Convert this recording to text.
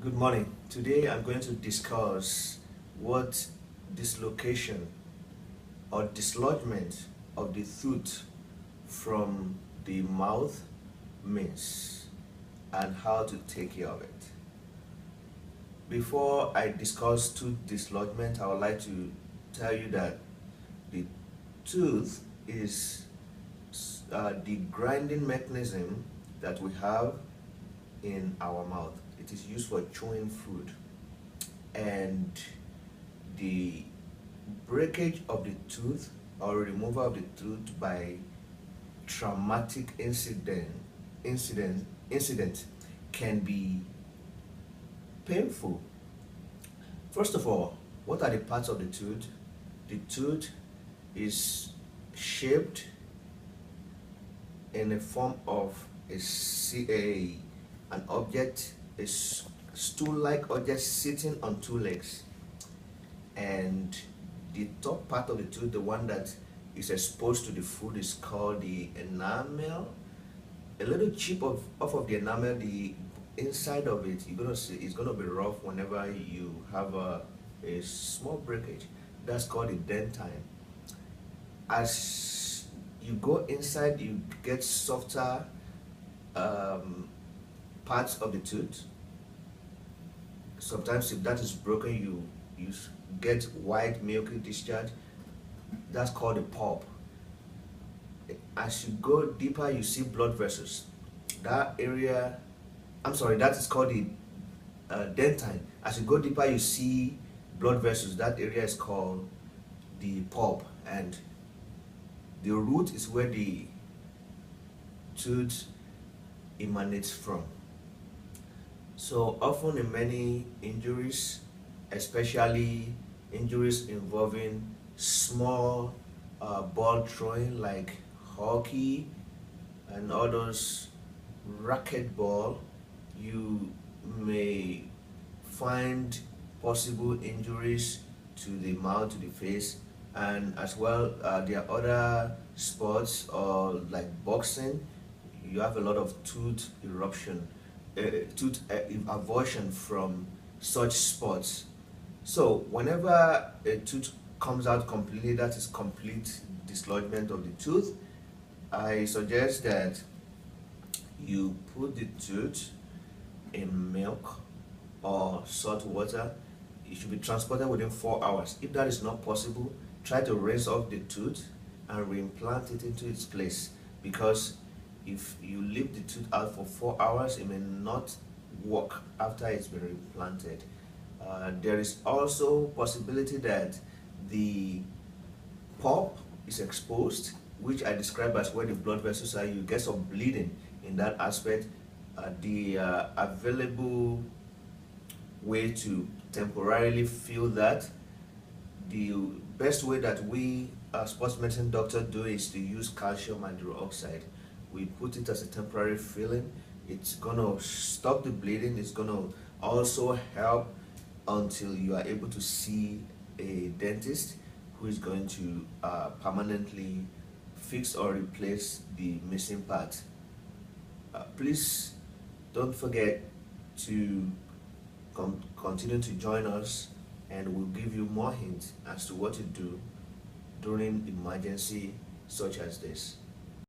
Good morning. Today I'm going to discuss what dislocation or dislodgement of the tooth from the mouth means and how to take care of it. Before I discuss tooth dislodgement, I would like to tell you that the tooth is the grinding mechanism that we have in our mouth. It is used for chewing food, and the breakage of the tooth or removal of the tooth by traumatic incident can be painful. First of all, what are the parts of the tooth? The tooth is shaped in the form of an object, a stool-like object sitting on two legs, and the top part of the tooth, the one that is exposed to the food, is called the enamel. A little chip off of the enamel, the inside of it, you're gonna see it's gonna be rough whenever you have a small breakage. That's called the dentine. As you go inside, you get softer parts of the tooth. Sometimes if that is broken, you get white milky discharge. That's called a pulp. As you go deeper, you see blood vessels. That area, that is called the dentine. As you go deeper, you see blood vessels. That area is called the pulp, and the root is where the tooth emanates from. So often in many injuries, especially injuries involving small ball throwing like hockey and all those racquetball, you may find possible injuries to the mouth, to the face, and as well there are other sports or like boxing. You have a lot of tooth eruption, tooth avulsion from such sports. So whenever a tooth comes out completely, that is complete dislodgement of the tooth, I suggest that you put the tooth in milk or salt water. It should be transported within 4 hours. If that is not possible, try to rinse off the tooth and reimplant it into its place, because if you leave the tooth out for 4 hours, it may not work after it's been replanted. There is also possibility that the pulp is exposed, which I describe as where the blood vessels are. You get some bleeding in that aspect. The available way to temporarily feel that, the best way that we sports medicine doctors do, is to use calcium hydroxide. We put it as a temporary filling. It's gonna stop the bleeding. It's gonna also help until you are able to see a dentist who is going to permanently fix or replace the missing part. Please don't forget to continue to join us, and we'll give you more hints as to what to do during emergency such as this.